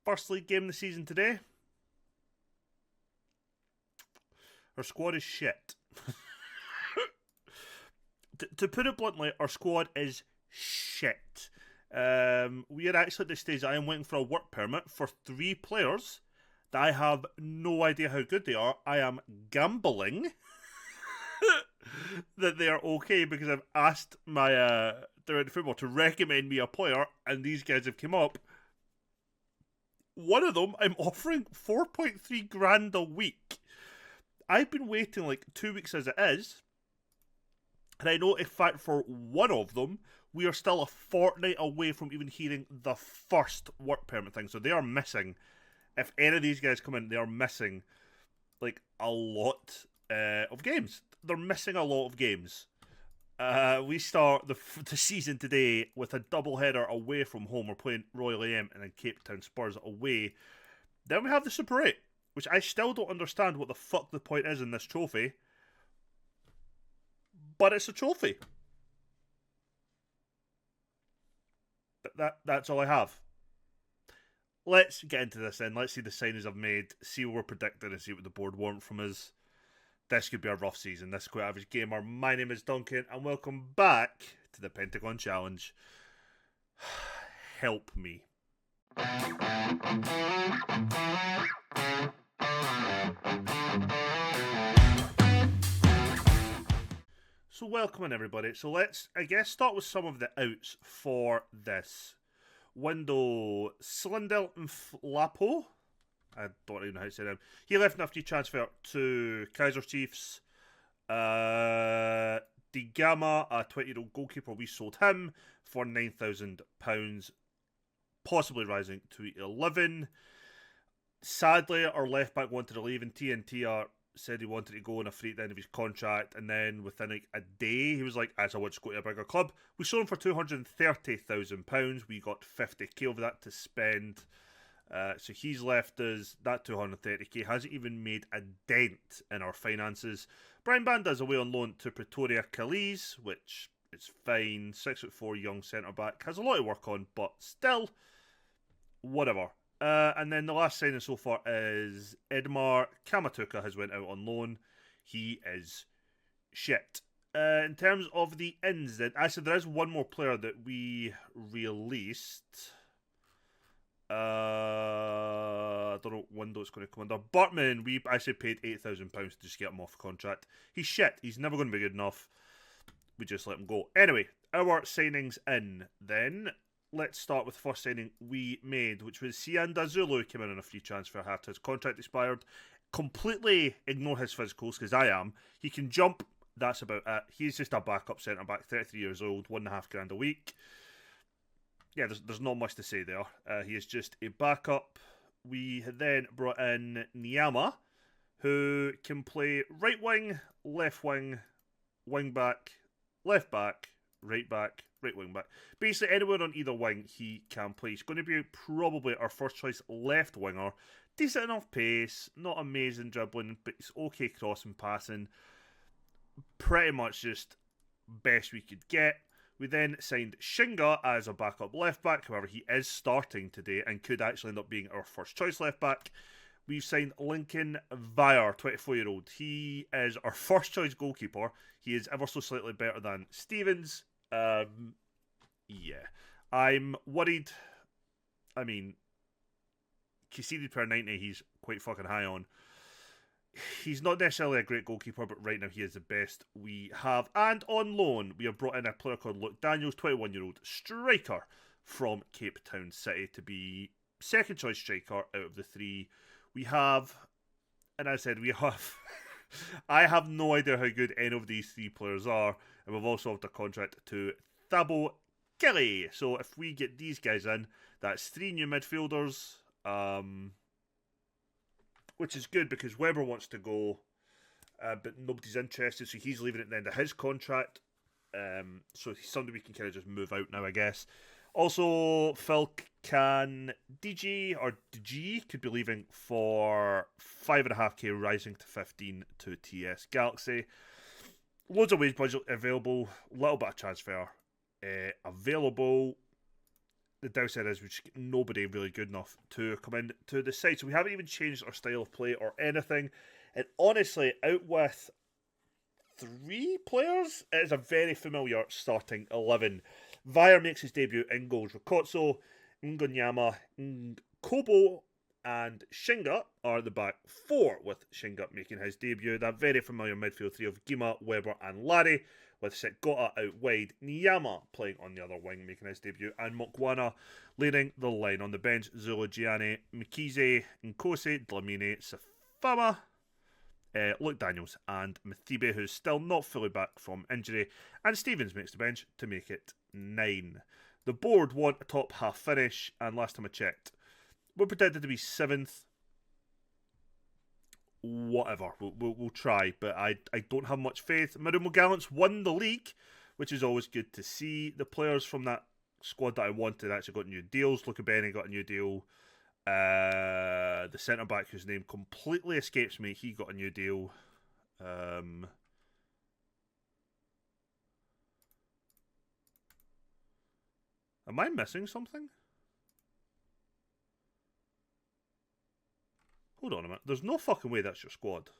First league game of the season today. Our squad is shit. To put it bluntly, our squad is shit. We are actually at this stage I am waiting for a work permit for 3 players that I have no idea how good they are. I am gambling that they are okay because I've asked my director of football to recommend me a player, and these guys have come up. One of them, I'm offering 4.3 grand a week. I've been waiting like 2 weeks as it is, and I know in fact for one of them, we are still a fortnight away from even hearing the first work permit thing. So they are missing. If any of these guys come in, they are missing like a lot of games. They're missing a lot of games. We start the season today with a doubleheader away from home. We're playing Royal AM and then Cape Town Spurs away. Then we have the Super 8, which I still don't understand what the fuck the point is in this trophy. But it's a trophy. That's all I have. Let's get into this then. Let's see the signings I've made, see what we're predicting, and see what the board want from us. This could be a rough season. This is Quite Average Gamer. My name is Duncan, and welcome back to the Pentagon Challenge. Help me. So welcome in everybody. So let's, I guess, start with some of the outs for this window. Slindel and Flapo. I don't even know how to say them. He left an FT transfer to Kaiser Chiefs. Di Gama, a 20-year-old goalkeeper, we sold him for £9,000, possibly rising to 11. Sadly, our left back wanted to leave, and TNT said he wanted to go on a free at the end of his contract, and then within like a day, he was like, "As I want to go to a bigger club." We sold him for £230,000. We got 50k of that to spend. So he's left us. That 230k hasn't even made a dent in our finances. Brian Banda's away on loan to Pretoria Calais, which is fine. 6'4" young centre back, has a lot to work on, but still, whatever. And then the last signing so far is Edmar Kamatuka has went out on loan. He is shit. In terms of the ins, then actually there is one more player that we released. I don't know what window it's going to come under. Bartman, we actually paid £8,000 to just get him off contract. He's shit. He's never going to be good enough. We just let him go. Anyway, our signings in then. Let's start with the first signing we made, which was Sianda Zulu. Came in on a free transfer after his contract expired. Completely ignore his physicals, because I am. He can jump. That's about it. He's just a backup centre back, 33 years old, £1.5 grand a week. Yeah, there's not much to say there. He is just a backup. We then brought in Nyama, who can play right wing, wing back, left back, right wing back. Basically, anywhere on either wing he can play. He's going to be probably our first choice left winger. Decent enough pace, not amazing dribbling, but it's okay crossing, passing. Pretty much just best we could get. We then signed Shinga as a backup left back. However, he is starting today and could actually end up being our first choice left back. We've signed Lincoln Vier, 24-year-old. He is our first choice goalkeeper. He is ever so slightly better than Stevens. Yeah. I'm worried. I mean, conceded per 90, he's quite fucking high on. He's not necessarily a great goalkeeper, but right now he is the best we have. And on loan, we have brought in a player called Luke Daniels, 21-year-old striker from Cape Town City, to be second choice striker out of the 3. We have, and as I said, we have, I have no idea how good any of these 3 players are, and we've also offered a contract to Thabo Kelly. So if we get these guys in, that's 3 new midfielders, which is good because Weber wants to go, but nobody's interested, so he's leaving at the end of his contract. So he's somebody we can kind of just move out now, I guess. Also, Phil DG could be leaving for 5.5k, rising to 15 to TS Galaxy. Loads of wage budget available, little bit of transfer available. the downside is we just get nobody really good enough to come in to the side. So we haven't even changed our style of play or anything. And honestly, out with 3 players, it is a very familiar starting 11. Vire makes his debut in goals. Rokotso, Ngonyama, Kobo, and Shinga are the back 4, with Shinga making his debut. That very familiar midfield 3 of Gima, Weber, and Larry, with Sekgota out wide, Niyama playing on the other wing, making his debut, and Mokwana leading the line on the bench. Zulu, Gianni, Mikize, Nkose, Dlamini, Safama, Luke Daniels, and Mathibe, who's still not fully back from injury, and Stevens makes the bench to make it 9. The board want a top half finish, and last time I checked, we're predicted to be 7th. Whatever, we'll try, but I don't have much faith. Marumo Gallants won the league, which is always good to see. The players from that squad that I wanted actually got new deals. Luca Benny got a new deal. The centre back whose name completely escapes me, he got a new deal. Am I missing something? Hold on a minute. There's no fucking way that's your squad.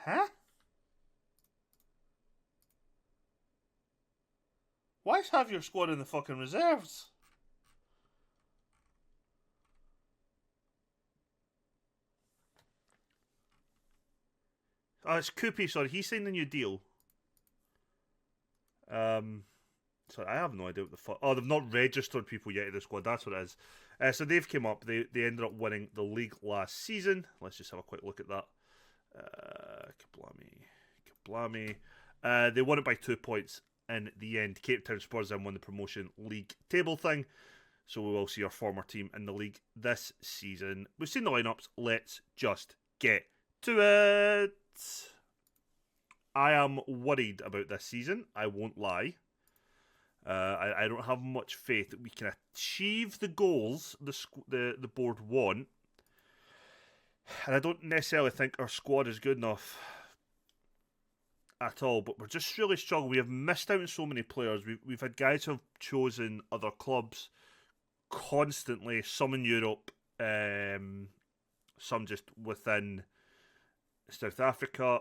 Huh? Why have your squad in the fucking reserves? Oh, it's Koopy, sorry. He signed a new deal. Sorry, I have no idea what the fuck. Oh, they've not registered people yet in the squad. That's what it is. So they've came up. They ended up winning the league last season. Let's just have a quick look at that. Kablami. They won it by 2 points in the end. Cape Town Spurs then won the promotion league table thing. So we will see our former team in the league this season. We've seen the lineups. Let's just get to it. I am worried about this season. I won't lie. I don't have much faith that we can achieve the goals the board want. And I don't necessarily think our squad is good enough at all. But we're just really struggling. We have missed out on so many players. We've had guys who have chosen other clubs constantly. Some in Europe. Some just within South Africa.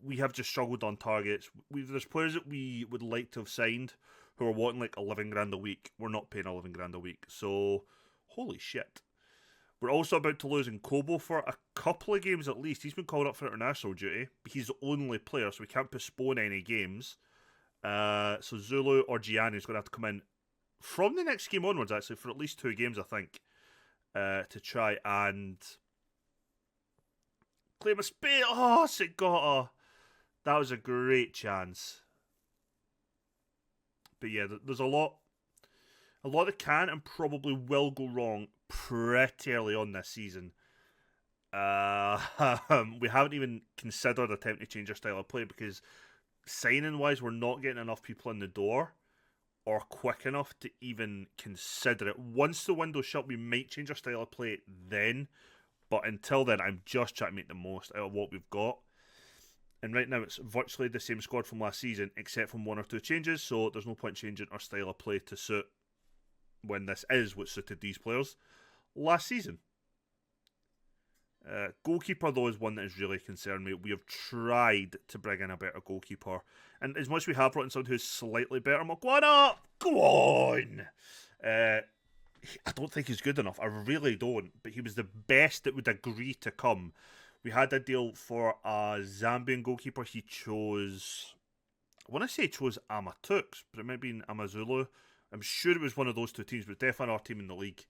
We have just struggled on targets. There's players that we would like to have signed who are wanting like 11 grand a week. We're not paying 11 grand a week. So, holy shit. We're also about to lose in Kobo for a couple of games at least. He's been called up for international duty. But he's the only player, so we can't postpone any games. So Zulu or Gianni is going to have to come in from the next game onwards, actually, for at least 2 games, I think, to try and claim a space. Oh, Sekgota. That was a great chance. But yeah, there's a lot that can and probably will go wrong pretty early on this season. We haven't even considered attempting to change our style of play because signing-wise, we're not getting enough people in the door or quick enough to even consider it. Once the window's shut, we might change our style of play then. But until then, I'm just trying to make the most out of what we've got. And right now, it's virtually the same squad from last season, except from 1 or 2 changes. So there's no point changing our style of play to suit when this is what suited these players last season. Goalkeeper, though, is one that has really concerned me. We have tried to bring in a better goalkeeper. And as much as we have brought in someone who's slightly better, Mokwana, go on! I don't think he's good enough. I really don't. But he was the best that would agree to come. We had a deal for a Zambian goalkeeper. He chose... I want to say he chose Amatux, but it might be Amazulu. I'm sure it was one of those 2 teams, but definitely our team in the league.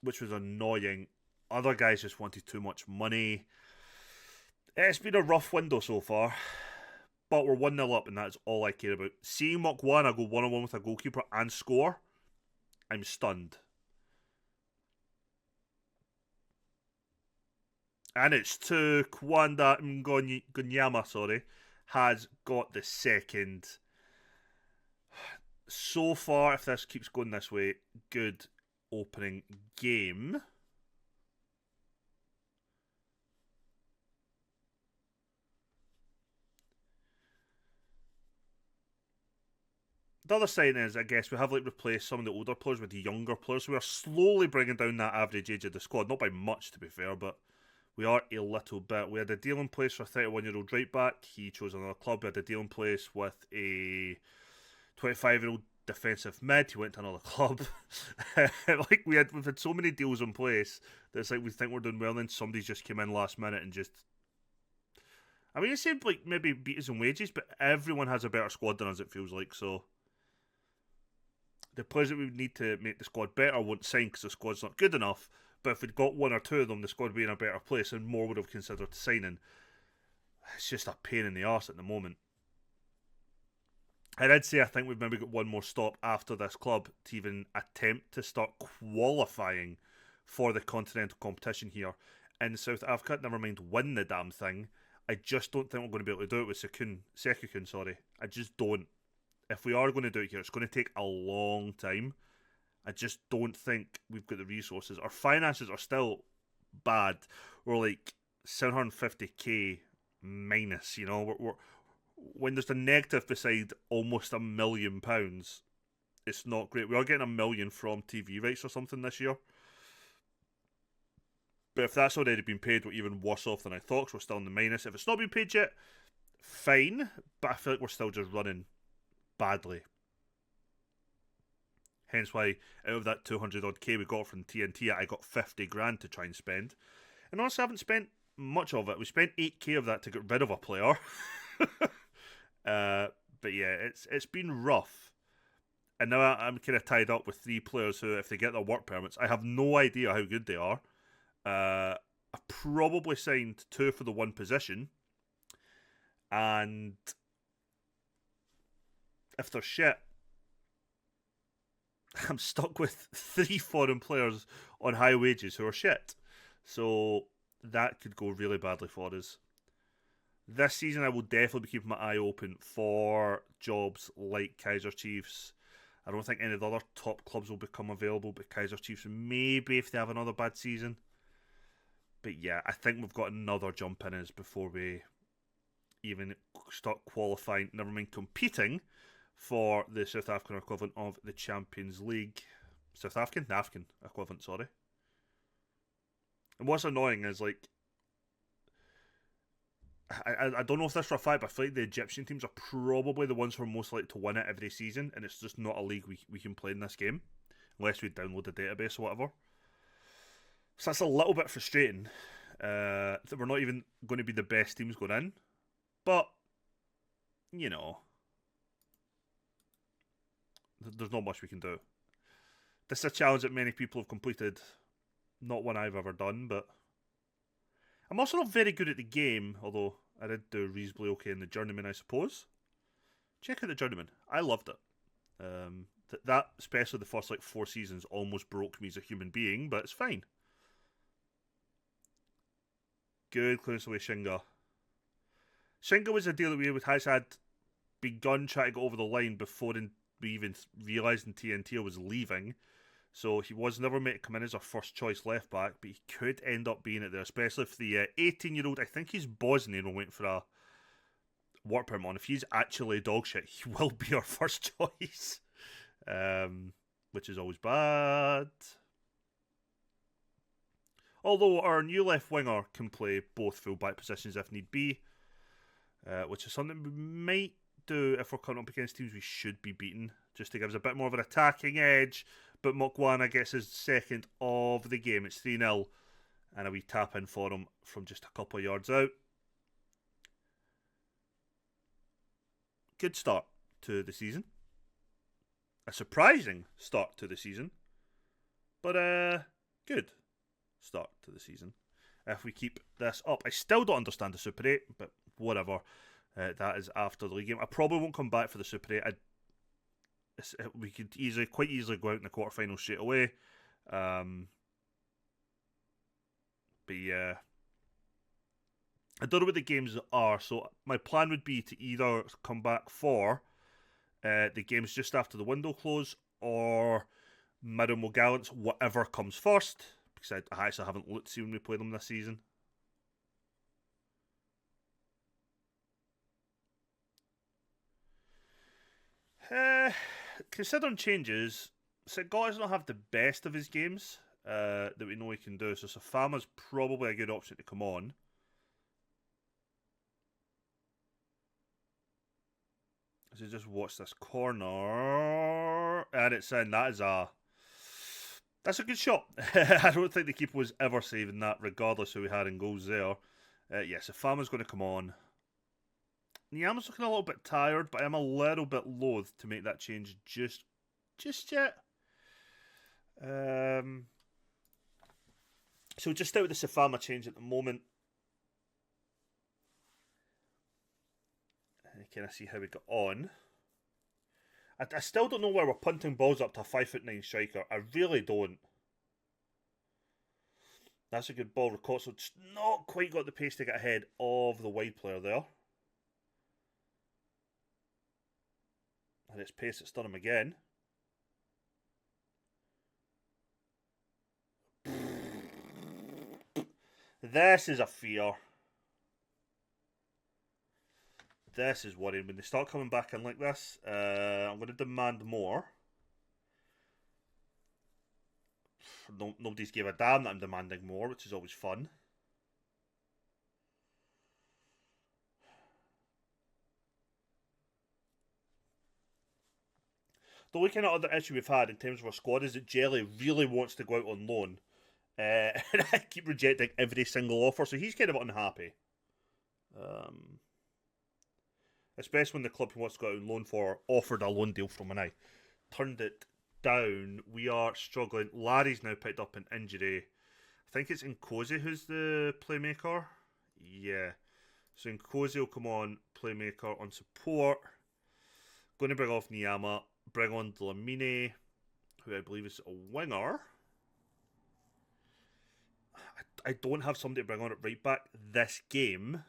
Which was annoying. Other guys just wanted too much money. It's been a rough window so far. But we're 1-0 up, and that's all I care about. Seeing Mokwana go 1-on-1 with a goalkeeper and score, I'm stunned. And it's to Kwanda Ngonyama, has got the second. So far, if this keeps going this way, good. opening game. The other sign is, I guess, we have like replaced some of the older players with the younger players. So we are slowly bringing down that average age of the squad. Not by much, to be fair, but we are a little bit. We had a deal in place for a 31-year-old right back. He chose another club. We had a deal in place with a 25-year-old defensive mid. He went to another club. We've had so many deals in place that it's like we think we're doing well, and then somebody's just came in last minute and just. I mean, it seemed like maybe beat us in wages, but everyone has a better squad than us, it feels like, so. The players that we would need to make the squad better won't sign because the squad's not good enough. But if we'd got one or two of them, the squad would be in a better place and more would have considered signing. It's just a pain in the arse at the moment. I did say I think we've maybe got one more stop after this club to even attempt to start qualifying for the continental competition here in South Africa. Never mind win the damn thing. I just don't think we're going to be able to do it with Sekukun, sorry. I just don't. If we are going to do it here, it's going to take a long time. I just don't think we've got the resources. Our finances are still bad. We're like 750k minus, you know. We're when there's a negative beside almost £1 million, it's not great. We are getting $1 million from TV rights or something this year. But if that's already been paid, we're even worse off than I thought, because we're still in the minus. If it's not been paid yet, fine. But I feel like we're still just running badly. Hence why out of that 200 odd K we got from TNT, I got 50 grand to try and spend. And honestly, I haven't spent much of it. We spent 8k of that to get rid of a player. But yeah, it's been rough. And now I'm kind of tied up with 3 players who, if they get their work permits, I have no idea how good they are. I've probably signed 2 for the one position. And if they're shit, I'm stuck with 3 foreign players on high wages who are shit. So that could go really badly for us. This season, I will definitely be keeping my eye open for jobs like Kaiser Chiefs. I don't think any of the other top clubs will become available, but Kaiser Chiefs maybe if they have another bad season. But yeah, I think we've got another jump in us before we even start qualifying, never mind competing for the South African equivalent of the Champions League. South African? The African equivalent, sorry. And what's annoying is, like, I don't know if this for a fact, but I feel like the Egyptian teams are probably the ones who are most likely to win it every season, and it's just not a league we can play in this game, unless we download the database or whatever. So that's a little bit frustrating that we're not even going to be the best teams going in. But, you know, there's not much we can do. This is a challenge that many people have completed. Not one I've ever done, but I'm also not very good at the game, although I did do reasonably okay in the Journeyman, I suppose. Check out the Journeyman. I loved it. That, especially the first 4 seasons, almost broke me as a human being, but it's fine. Good clearance away Shinga. Shinga was a deal that we had begun trying to get over the line before we even realised in TNT was leaving. So he was never meant to come in as our first choice left back, but he could end up being it there, especially if the 18-year-old, I think he's Bosnian, will wait for a work permit on. If he's actually dog shit, he will be our first choice, which is always bad. Although our new left winger can play both full-back positions if need be, which is something we might do if we're coming up against teams we should be beating, just to give us a bit more of an attacking edge. But Mokwana gets his second of the game. It's 3-0, and a wee tap in for him from just a couple of yards out. Good start to the season. A surprising start to the season, but good start to the season. If we keep this up, I still don't understand the Super 8, but whatever. That is after the league game. I probably won't come back for the Super 8. We could quite easily go out in the quarterfinals straight away. But yeah, I don't know what the games are, so my plan would be to either come back for the games just after the window close, or Miramo Gallants, whatever comes first, because I actually haven't looked to see when we play them this season. Considering changes, St. does not have the best of his games that we know he can do, so Safama's probably a good option to come on. So just watch this corner, and it's in. That's a good shot. I don't think the keeper was ever saving that, regardless who we had in goals there. Yes, Safama's going to come on. Niama's looking a little bit tired, but I'm a little bit loath to make that change just yet. So just out with the Safama change at the moment. Can I see how we got on? I still don't know where we're punting balls up to a 5'9" striker. I really don't. That's a good ball. Ricotso just not quite got the pace to get ahead of the wide player there. And it's pace that's done him again. This is a fear. This is worrying. When they start coming back in like this, I'm going to demand more. Nobody's gave a damn that I'm demanding more, which is always fun. The only kind of other issue we've had in terms of our squad is that Jelly really wants to go out on loan. And I keep rejecting every single offer, so he's kind of unhappy. Especially when the club he wants to go out on loan for offered a loan deal from an eye. Turned it down. We are struggling. Larry's now picked up an injury. I think it's Nkosi who's the playmaker. Yeah. So Nkosi will come on, playmaker on support. Going to bring off Niyama. Bring on Dlamini, who I believe is a winger. I don't have somebody to bring on at right back this game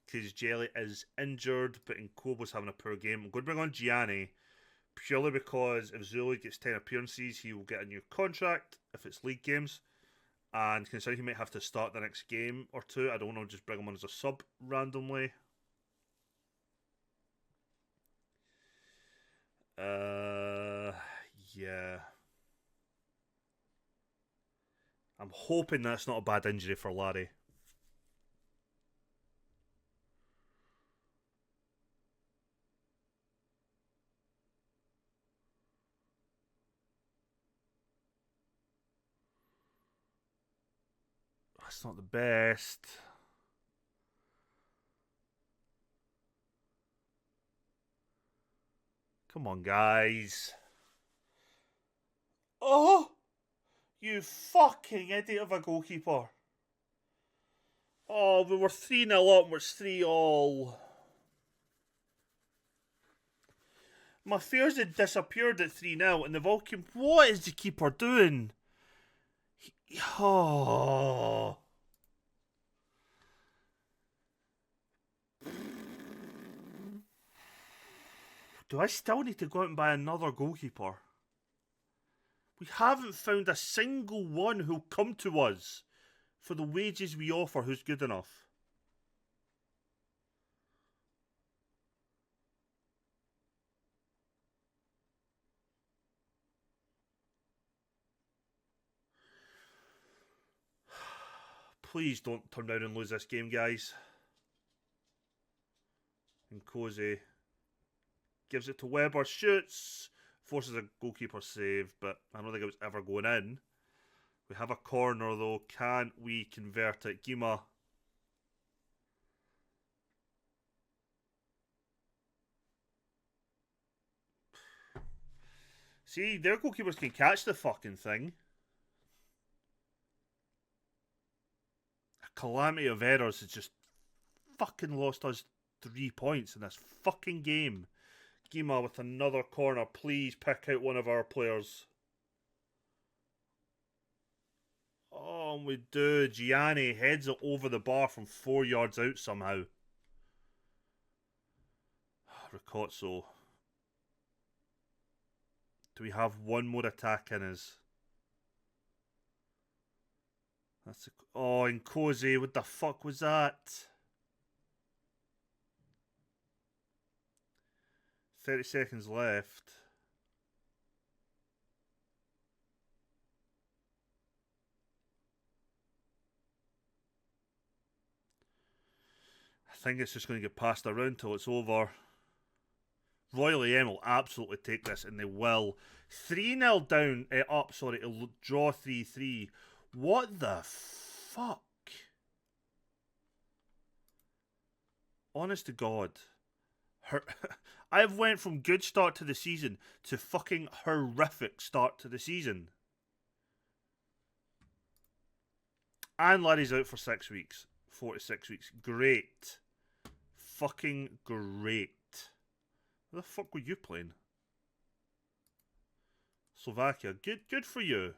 because Jelly is injured, but Nkobo's having a poor game. I'm going to bring on Gianni purely because if Zulu gets 10 appearances, he will get a new contract if it's league games. And considering he might have to start the next game or two, I don't want to just bring him on as a sub randomly. Yeah. I'm hoping that's not a bad injury for Larry. That's not the best. Come on, guys. Oh! You fucking idiot of a goalkeeper. Oh, we were 3-0 up and we're 3-all. My fears had disappeared at 3-0 and they've all came. What is the keeper doing? Oh. Do I still need to go out and buy another goalkeeper? We haven't found a single one who'll come to us for the wages we offer who's good enough. Please don't turn around and lose this game, guys. Nkosi gives it to Weber, shoots, forces a goalkeeper save, but I don't think it was ever going in. We have a corner though, can we convert it? Gima. See, their goalkeepers can catch the fucking thing. A calamity of errors has just fucking lost us 3 points in this fucking game. Gima with another corner. Please pick out one of our players. Oh, we do. Gianni heads it over the bar from 4 yards out somehow. Ricotso. Do we have one more attack in us? That's a, oh, and Cozy, what the fuck was that? 30 seconds left. I think it's just going to get passed around till it's over. Royal AM will absolutely take this, and they will. 3-0 down, up, sorry, it'll draw 3-3. What the fuck? Honest to God. I've went from good start to the season to fucking horrific start to the season. And Larry's out for 6 weeks. 4 to 6 weeks. Great. Fucking great. Where the fuck were you playing? Slovakia. Good for you.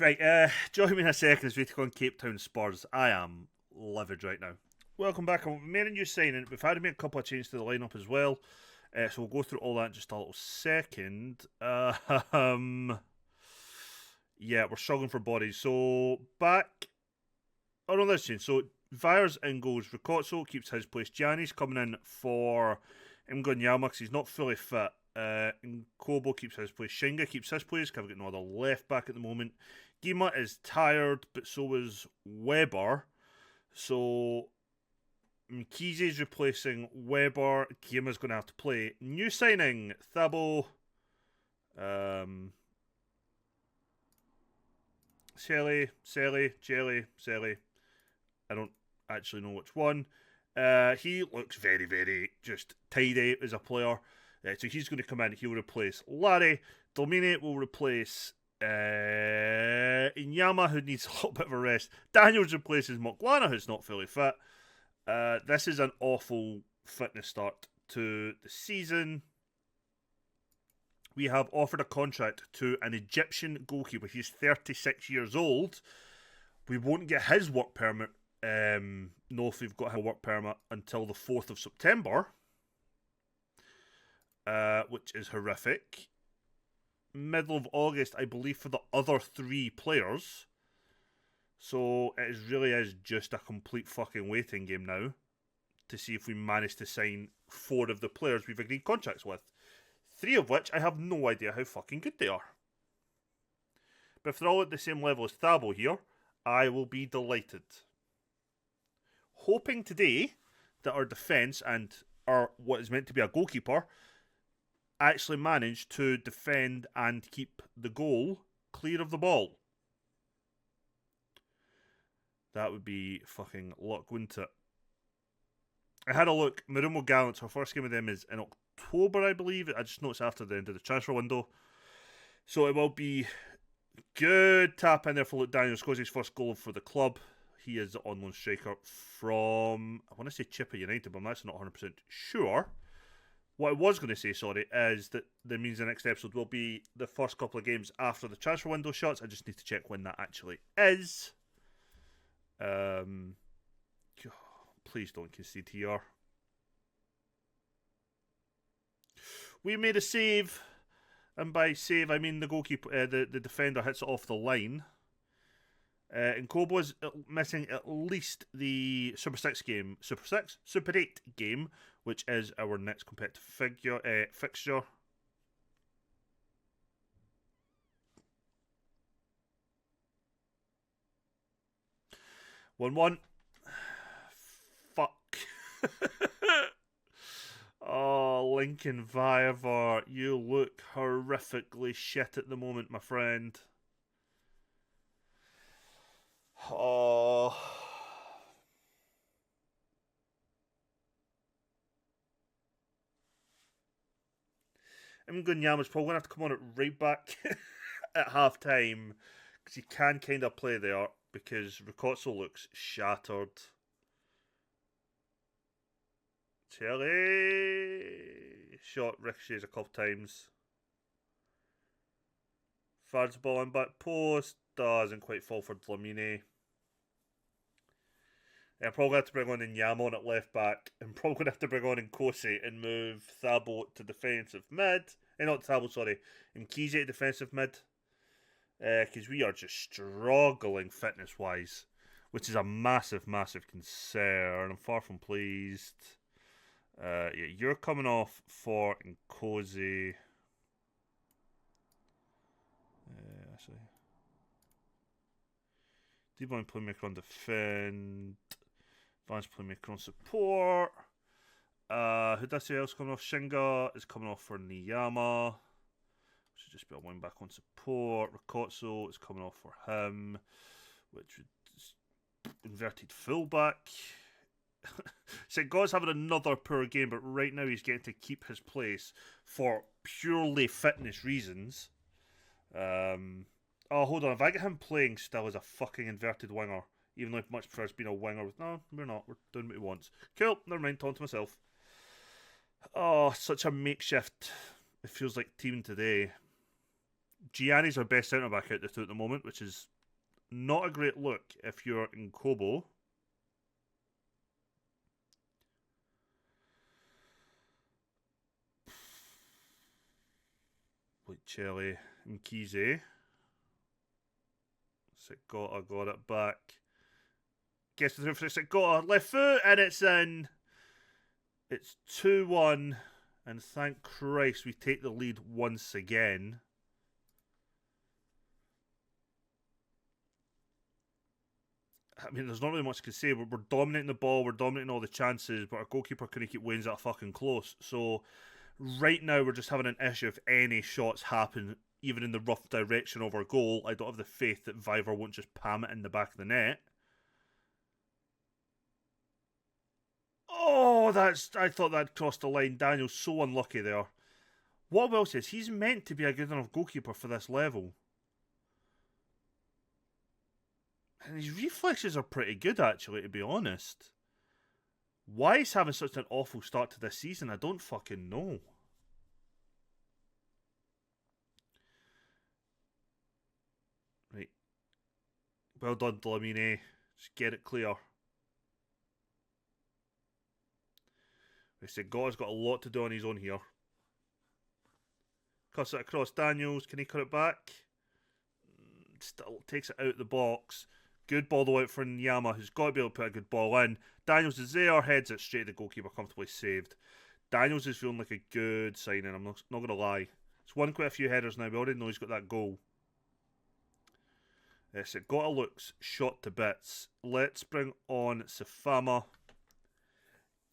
Right, join me in a second as we take on Cape Town Spurs. I am livid right now. Welcome back. We made a new signing. We've had to make a couple of changes to the lineup as well. So we'll go through all that in just a little second. Yeah, we're struggling for bodies. So back. Oh no, let's change. So Vires in goals. Ricozzo keeps his place. Gianni's coming in for Mgonyama because he's not fully fit. Kobo keeps his place. Shinga keeps his place because I've got no other left back at the moment. Gima is tired, but so is Weber. So Mkize's replacing Weber. Gima's going to have to play. New signing, Thabo. Selly. I don't actually know which one. He looks very, very just tidy as a player. So he's going to come in. He'll replace Larry. Domine will replace Inyama, who needs a little bit of a rest. Daniels replaces Moklana, who's not fully fit. This is an awful fitness start to the season. We have offered a contract to an Egyptian goalkeeper. He's 36 years old. We won't get his work permit. Know if we've got a work permit until the 4th of September. Which is horrific. Middle of August, I believe, for the other 3 players. So it really is just a complete fucking waiting game now to see if we manage to sign 4 of the players we've agreed contracts with. 3 of which I have no idea how fucking good they are. But if they're all at the same level as Thabo here, I will be delighted. Hoping today that our defence and our what is meant to be a goalkeeper actually manage to defend and keep the goal clear of the ball. That would be fucking luck, wouldn't it? I had a look. Marumo Gallants, our first game with them is in October, I believe. I just noticed after the end of the transfer window. So it will be good tap in there for Luke Daniels. Scores his first goal for the club. He is the on-loan striker from, I want to say Chippa United, but I'm actually not 100% sure. What I was going to say, is that means the next episode will be the first couple of games after the transfer window shuts. I just need to check when that actually is. Please don't concede here. We made a save, and by save I mean the goalkeeper, the defender hits it off the line. And Kobo is missing at least the Super 8 game, which is our next competitive fixture. One. Fuck. Oh, Lincoln Viavar, you look horrifically shit at the moment, my friend. Oh. Mgonyama's probably going to have to come on it right back at half time because he can kind of play there because Ricozzo looks shattered. Telly shot ricochets a couple times. Fires the ball in back post. Doesn't quite fall for Dlamini. I'm probably going to have to bring on Nyama on at left back. I'm probably going to have to bring on Nkosi and move Thabo to defensive mid. Not Thabo, sorry. Mkize to defensive mid. Because we are just struggling fitness-wise. Which is a massive, massive concern. I'm far from pleased. Yeah, you're coming off for Nkosi. Actually. D-Boy playmaker on defend. Advanced playmaker on support. Who does say else coming off? Shinga is coming off for Niyama. Should just be a wing back on support. Ricozzo is coming off for him, which would inverted fullback. So God's having another poor game, but right now he's getting to keep his place for purely fitness reasons. Oh, hold on. If I get him playing still as a fucking inverted winger, even though I'd much prefer being a winger with... No, we're not. We're doing what he wants. Cool. Never mind. Talking to myself. Oh, such a makeshift. It feels like team today. Gianni's our best centre back out the two at the moment, which is not a great look if you're in Kobo. Like Chelly and Mkize. Sigota got it back. Gets the through for Sigota. Left foot, and it's in. It's 2-1. And thank Christ we take the lead once again. I mean, there's not really much to say. We're dominating the ball, we're dominating all the chances, but our goalkeeper couldn't keep Wayne's that fucking close. So, right now, we're just having an issue if any shots happen, even in the rough direction of our goal. I don't have the faith that Viver won't just palm it in the back of the net. Oh, I thought that crossed the line. Daniel's so unlucky there. What I will say is he's meant to be a good enough goalkeeper for this level. And his reflexes are pretty good, actually, to be honest. Why he's having such an awful start to this season, I don't fucking know. Right. Well done, Dlamine. Just get it clear. They said Gotta's got a lot to do on his own here. Cuts it across Daniels. Can he cut it back? Still takes it out the box. Good ball though out for Nyama, who's got to be able to put a good ball in. Daniels is there, heads it straight to the goalkeeper, comfortably saved. Daniels is feeling like a good signing, I'm not going to lie. He's won quite a few headers now, we already know he's got that goal. Yes, it got a looks, shot to bits. Let's bring on Safama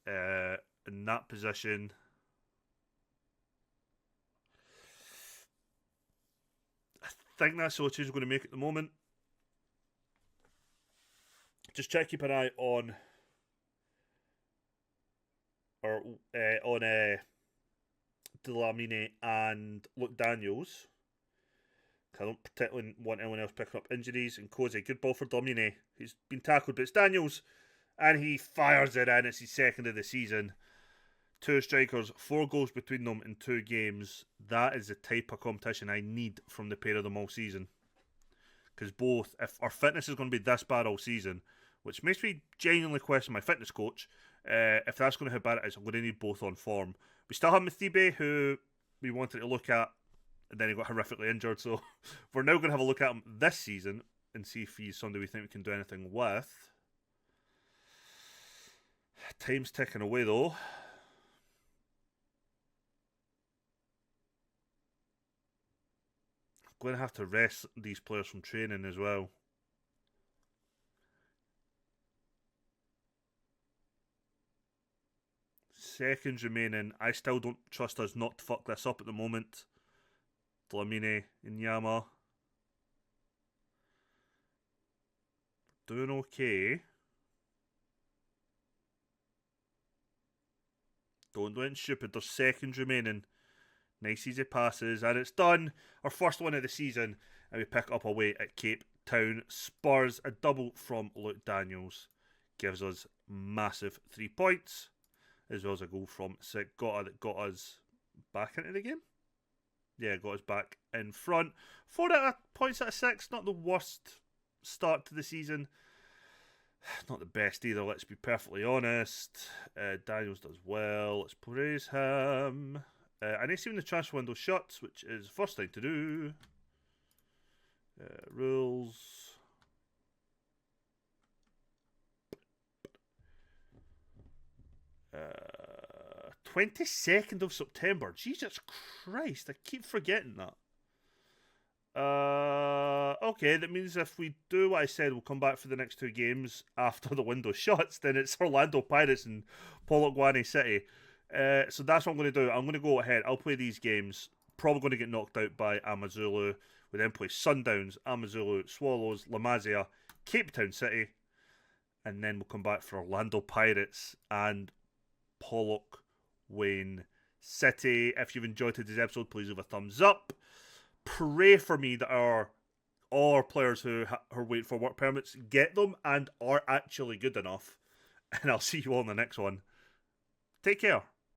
in that position. I think that's all change we're going to make at the moment. Just try to keep an eye on Dlamine and Luke Daniels. I don't particularly want anyone else picking up injuries. And Cozy, good ball for Dlamine. He's been tackled, but it's Daniels. And he fires it in. It's his second of the season. 2 strikers, 4 goals between them in 2 games. That is the type of competition I need from the pair of them all season. Because both, if our fitness is going to be this bad all season, which makes me genuinely question my fitness coach, if that's going to how bad it is, I'm going to need both on form. We still have Mathibe, who we wanted to look at, and then he got horrifically injured, so we're now going to have a look at him this season and see if he's somebody we think we can do anything with. Time's ticking away, though. I'm going to have to rest these players from training as well. Seconds remaining. I still don't trust us not to fuck this up at the moment. Dlamine and Nyama. Doing okay. Don't do anything stupid. There's seconds remaining. Nice easy passes. And it's done. Our first one of the season. And we pick up away at Cape Town. Spurs a double from Luke Daniels. Gives us massive 3 points. As well as a goal from Sigota that got us back into the game. Yeah, got us back in front. 4 points out of 6. Not the worst start to the season. Not the best either, let's be perfectly honest. Daniels does well, let's praise him. I need to see when the transfer window shuts, which is the first thing to do. Rules. 22nd of September. Jesus Christ, I keep forgetting that. Okay, that means if we do what I said, we'll come back for the next two games after the window shuts, then it's Orlando Pirates and Polokwane City. So that's what I'm going to do. I'm going to go ahead. I'll play these games. Probably going to get knocked out by Amazulu. We then play Sundowns, Amazulu, Swallows, La Masia, Cape Town City. And then we'll come back for Orlando Pirates and Pollock Wayne City. If you've enjoyed today's episode, please leave a thumbs up. Pray for me that all our players who are waiting for work permits get them and are actually good enough. And I'll see you all in the next one. Take care.